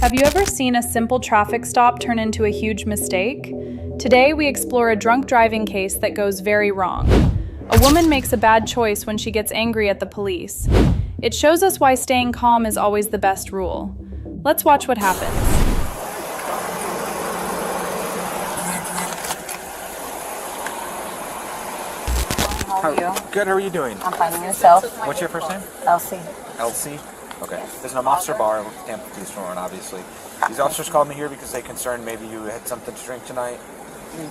Have you ever seen a simple traffic stop turn into a huge mistake? Today we explore a drunk driving case that goes very wrong. A woman makes a bad choice when she gets angry at the police. It shows us why staying calm is always the best rule. Let's watch what happens. How are you? Good, how are you doing? I'm finding yourself. What's your first name? Elsie. Elsie? Okay. There's an officer bar with the Tampa Police Department, obviously. These officers called me here because they concerned maybe you had something to drink tonight.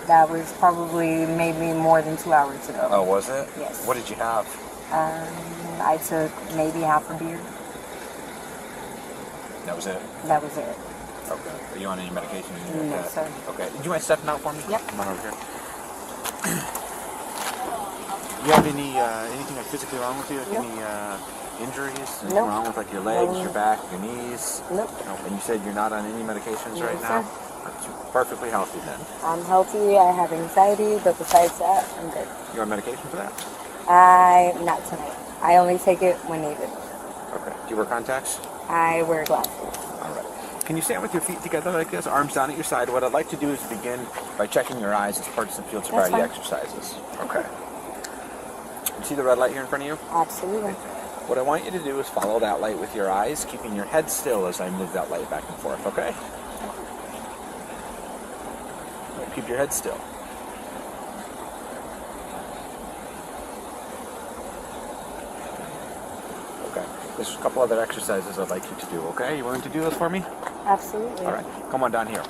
That was probably maybe more than 2 hours ago. Oh, was it? Yes. What did you have? I took maybe half a beer. That was it? That was it. Okay. Are you on any medication? No, sir. Okay. Do you mind stepping out for me? Yep. Come on over here. Do you have anything like physically wrong with you? Like Nope. Any injuries? Anything Nope. wrong with like your legs, your back, your knees? Nope. No. And you said you're not on any medications No, right sir. now? That's perfectly healthy then. I'm healthy. I have anxiety, but besides that, I'm good. You on medication for that? Not tonight. I only take it when needed. Okay. Do you wear contacts? I wear glasses. All right. Can you stand with your feet together like this, arms down at your side? What I'd like to do is begin by checking your eyes as part of some field sobriety fine. exercises. Okay. You see the red light here in front of you? Absolutely. What I want you to do is follow that light with your eyes, keeping your head still as I move that light back and forth, okay? Keep your head still. Okay. There's a couple other exercises I'd like you to do, okay? You willing to do those for me? Absolutely. All right. Come on down here.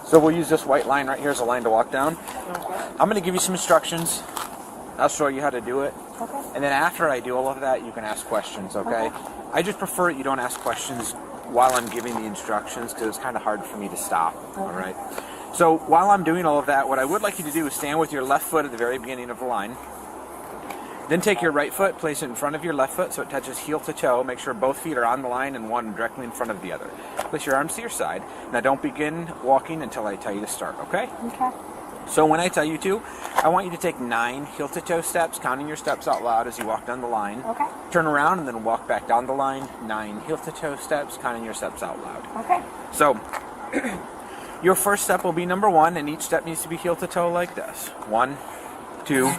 So we'll use this white line right here as a line to walk down. Okay. I'm going to give you some instructions. I'll show you how to do it. Okay. And then after I do all of that, you can ask questions, okay? Okay. I just prefer you don't ask questions while I'm giving the instructions because it's kind of hard for me to stop, Okay. all right? So while I'm doing all of that, what I would like you to do is stand with your left foot at the very beginning of the line. Then take your right foot, place it in front of your left foot so it touches heel to toe. Make sure both feet are on the line and one directly in front of the other. Place your arms to your side. Now don't begin walking until I tell you to start, okay? Okay. So when I tell you to, I want you to take 9 heel-to-toe steps, counting your steps out loud as you walk down the line. Okay. Turn around and then walk back down the line. 9 heel-to-toe steps, counting your steps out loud. Okay. So your first step will be number 1, and each step needs to be heel-to-toe like this. 1, 2,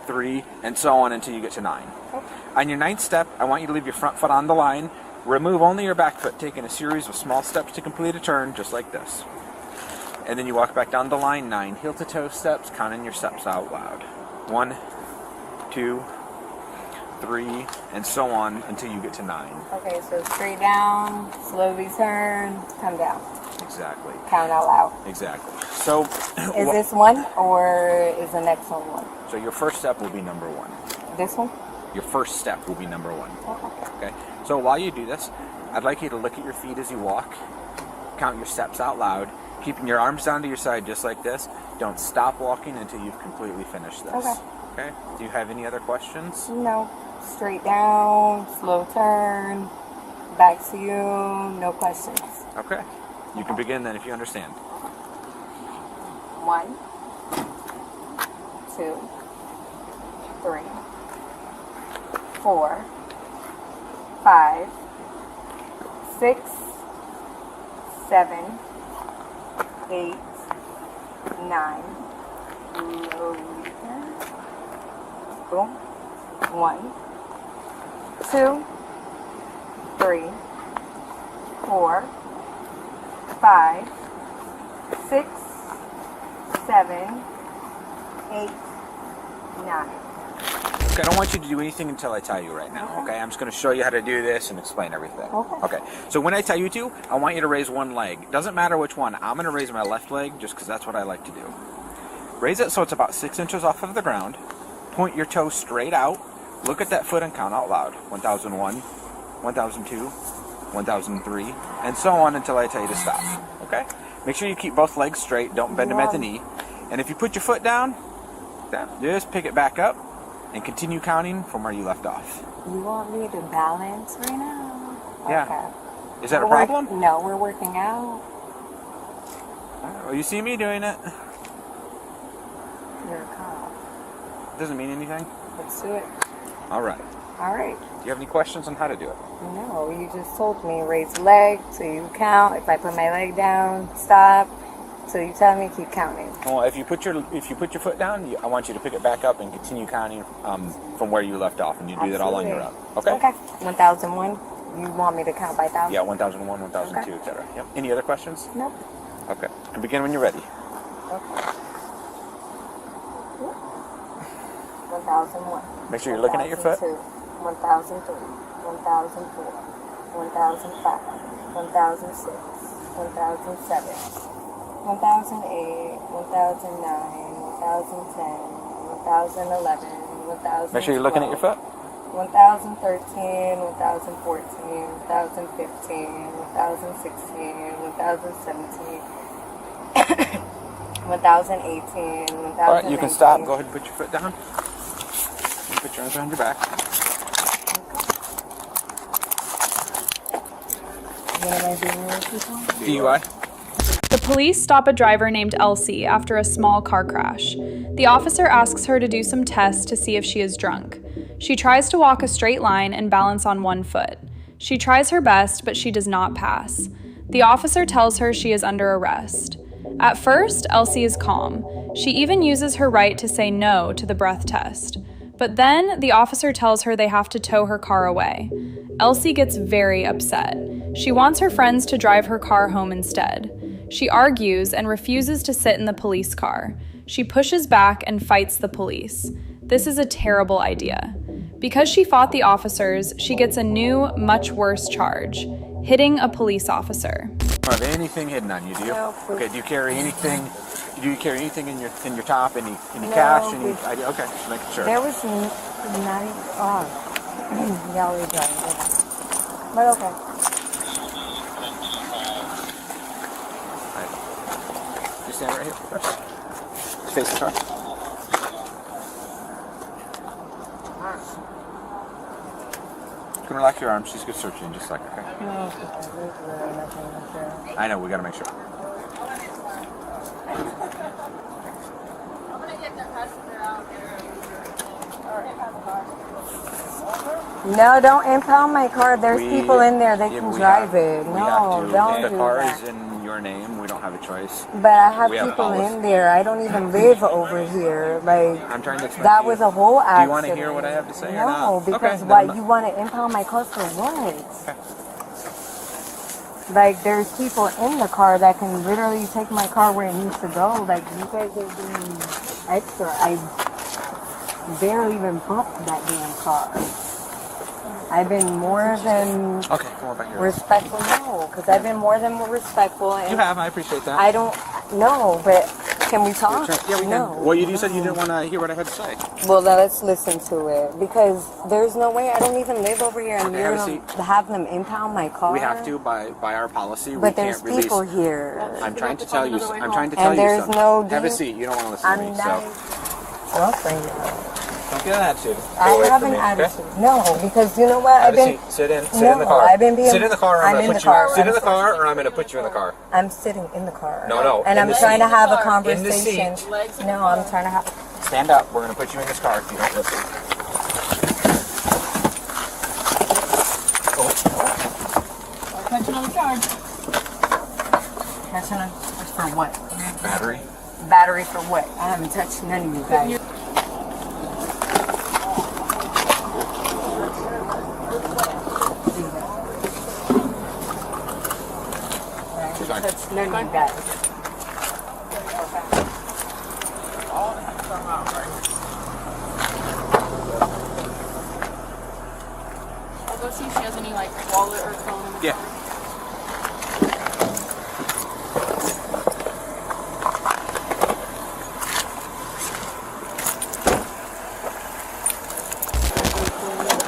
3, and so on until you get to 9. Okay. On your 9th step, I want you to leave your front foot on the line. Remove only your back foot, taking a series of small steps to complete a turn, just like this. And then you walk back down the line, 9 heel-to-toe steps, counting your steps out loud. 1, 2, 3, and so on until you get to 9. Okay, so straight down, slowly turn, come down. Exactly. Count out loud. Exactly. So, Is this one or is the next one? so your first step will be number 1. This one? Your first step will be number 1. Okay. Okay. So while you do this, I'd like you to look at your feet as you walk. Count your steps out loud, keeping your arms down to your side just like this. Don't stop walking until you've completely finished this. Okay. Okay? Do you have any other questions? No. Straight down, slow turn, back to you, no questions. Okay. You can begin then if you understand. 1, 2, 3, 4, 5, 6, 7, 8, 9. Boom. 1, 2, 3, 4, 5, 6, 7, 8, 9. Okay, I don't want you to do anything until I tell you right now, okay? I'm just going to show you how to do this and explain everything. Okay. So when I tell you to, I want you to raise one leg. Doesn't matter which one. I'm going to raise my left leg just because that's what I like to do. Raise it so it's about 6 inches off of the ground. Point your toe straight out. Look at that foot and count out loud. 1001, 1002, 1003, and so on until I tell you to stop, okay? Make sure you keep both legs straight. Don't bend them at the knee. And if you put your foot down, just pick it back up and continue counting from where you left off. You want me to balance right now? Yeah. Okay. Is that a problem? No, we're working out. Well, you see me doing it. You're a cop. Doesn't mean anything. Let's do it. All right. All right. Do you have any questions on how to do it? No, you just told me raise the leg till you count. If I put my leg down, stop. So you tell me keep counting. Well, if you put your foot down, I want you to pick it back up and continue counting from where you left off, and you do that all on your own. Okay. Okay. 1001. You want me to count by 1,000? Yeah, 1001, 1002, etc. Yep. Any other questions? Nope. Okay. And begin when you're ready. Okay. 1001. Make sure you're looking at your foot. 1003, 1004, 1005, 1006, 1007. 1008, 1009, 1010, 1011, 1012. Make sure you're looking at your foot. 1013, 1014, 1015, 1016, 1017, 1018, 1019. All right, you can stop. Go ahead and put your foot down. Put your arms around your back. DUI. The police stop a driver named Elsie after a small car crash. The officer asks her to do some tests to see if she is drunk. She tries to walk a straight line and balance on one foot. She tries her best, but she does not pass. The officer tells her she is under arrest. At first, Elsie is calm. She even uses her right to say no to the breath test. But then the officer tells her they have to tow her car away. Elsie gets very upset. She wants her friends to drive her car home instead. She argues and refuses to sit in the police car. She pushes back and fights the police. This is a terrible idea. Because she fought the officers, she gets a new, much worse charge: hitting a police officer. Have anything hidden on you? Do you? No. Okay. Do you carry anything? Do you carry anything in your top? Any cash? Any ID? Okay, just making sure. There was not even. Oh, y'all were driving. But okay. You stand right here first. Just face the car. You can relax your arms. She's good searching just like okay. No, there's really nothing up there. I know. We gotta make sure. No, don't impound my car. There's people in there that can drive it. No, don't the do car that. is in your name. We don't have a choice. But I have We have people policy. in there. I don't even live over here. Like, I'm trying to explain. that to you. was a whole accident. Do you want to hear what I have to say or not? No, because Okay, why then you want to impound my car for what? Okay. Like, there's people in the car that can literally take my car where it needs to go. Like, you guys are doing extra. I barely even bumped that damn car. I've been more than Okay, come on back here. respectful. No, because I've been more than respectful. And You have. I appreciate that. I don't know, but can we talk? Yeah, we no. can. Well, you said you didn't want to hear what I had to say. Well, then let's listen to it, because there's no way. I don't even live over here, and Okay, you're have a going to have them impound my car. We have to by our policy. But we there's can't release. people here. I'm trying to tell you. I'm trying to tell And you there's something. no Have a deal. seat. You don't want to listen to I'm me. not. So don't get an attitude. I Go away have from an me, okay? attitude. No, because you know what? Have I've a been. seat. Sit in. Sit No, in the car. I've been being. Sit in the car. Or I'm in gonna the put you. car. Sit in the car, or I'm going to put you in the car. I'm sitting in the car. No, And in I'm the trying seat. to have a In the conversation. seat. No, I'm trying to have. Stand up. We're going to put you in this car if you don't listen. Attention on the charge. Attention on for what? Battery. Battery for what? I haven't touched none of you guys. She's fine. Touched none of you guys. I'll go see if she has any like wallet or phone in the Yeah. car.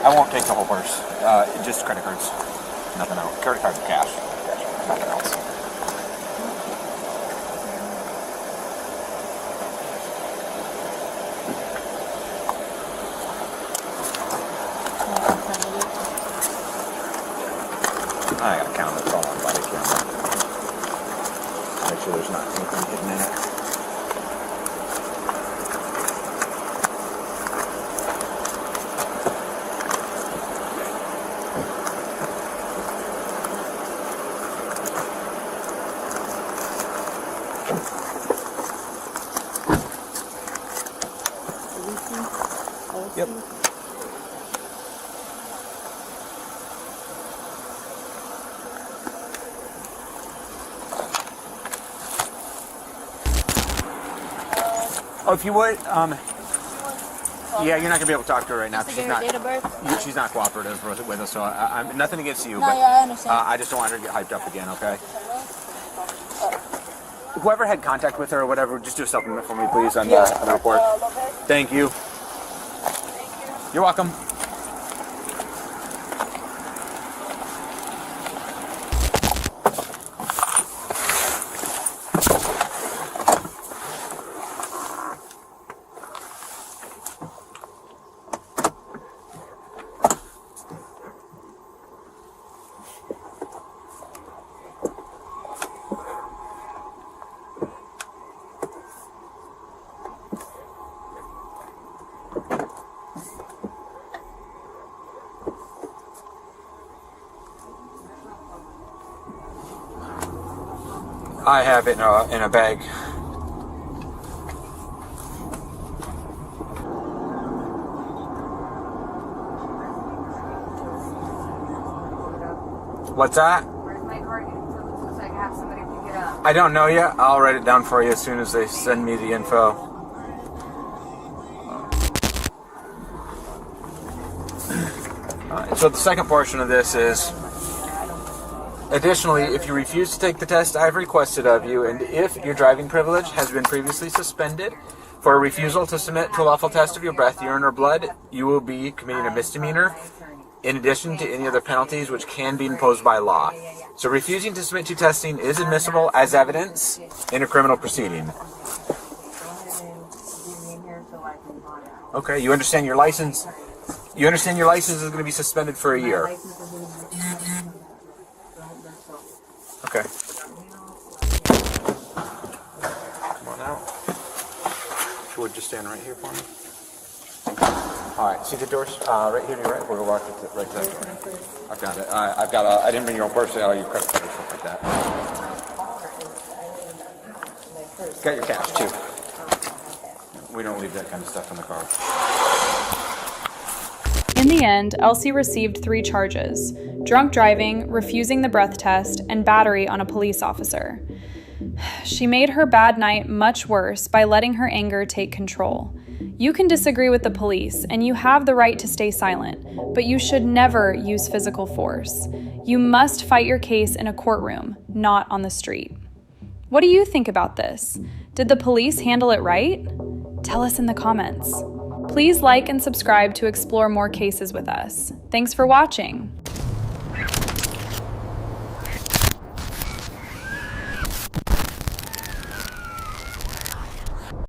I won't take the whole purse. Just credit cards. Nothing else. Credit cards and cash. Nothing else. I gotta count it. It's all on bodycam. Make sure there's not anything hidden in it. Yep. Oh, if you would, yeah, you're not gonna be able to talk to her right now because she's not. Date of birth? She's not cooperative with us, so I'm nothing against you. No, but, yeah, I understand. I just don't want her to get hyped up again. Okay. Whoever had contact with her or whatever, just do a supplement for me, please, on the report. Thank you. You're welcome. I have it in a bag. What's that? Where's my card? So I can have somebody pick it up. I don't know yet. I'll write it down for you as soon as they send me the info. So the second portion of this is, additionally, if you refuse to take the test I've requested of you, and if your driving privilege has been previously suspended for a refusal to submit to a lawful test of your breath, urine, or blood, you will be committing a misdemeanor, in addition to any other penalties which can be imposed by law. So refusing to submit to testing is admissible as evidence in a criminal proceeding. Okay, you understand your license? You understand your license is going to be suspended for a year. Okay. Come on out. If you would just stand right here for me. All right. See the doors? Right here to your right. We'll walk right to that door. I've got it. I didn't bring your own purse. All your credit card and stuff like that. Got your cash too. We don't leave that kind of stuff in the car. In the end, Elsie received 3 charges: drunk driving, refusing the breath test, and battery on a police officer. She made her bad night much worse by letting her anger take control. You can disagree with the police, and you have the right to stay silent, but you should never use physical force. You must fight your case in a courtroom, not on the street. What do you think about this? Did the police handle it right? Tell us in the comments. Please like and subscribe to explore more cases with us. Thanks for watching.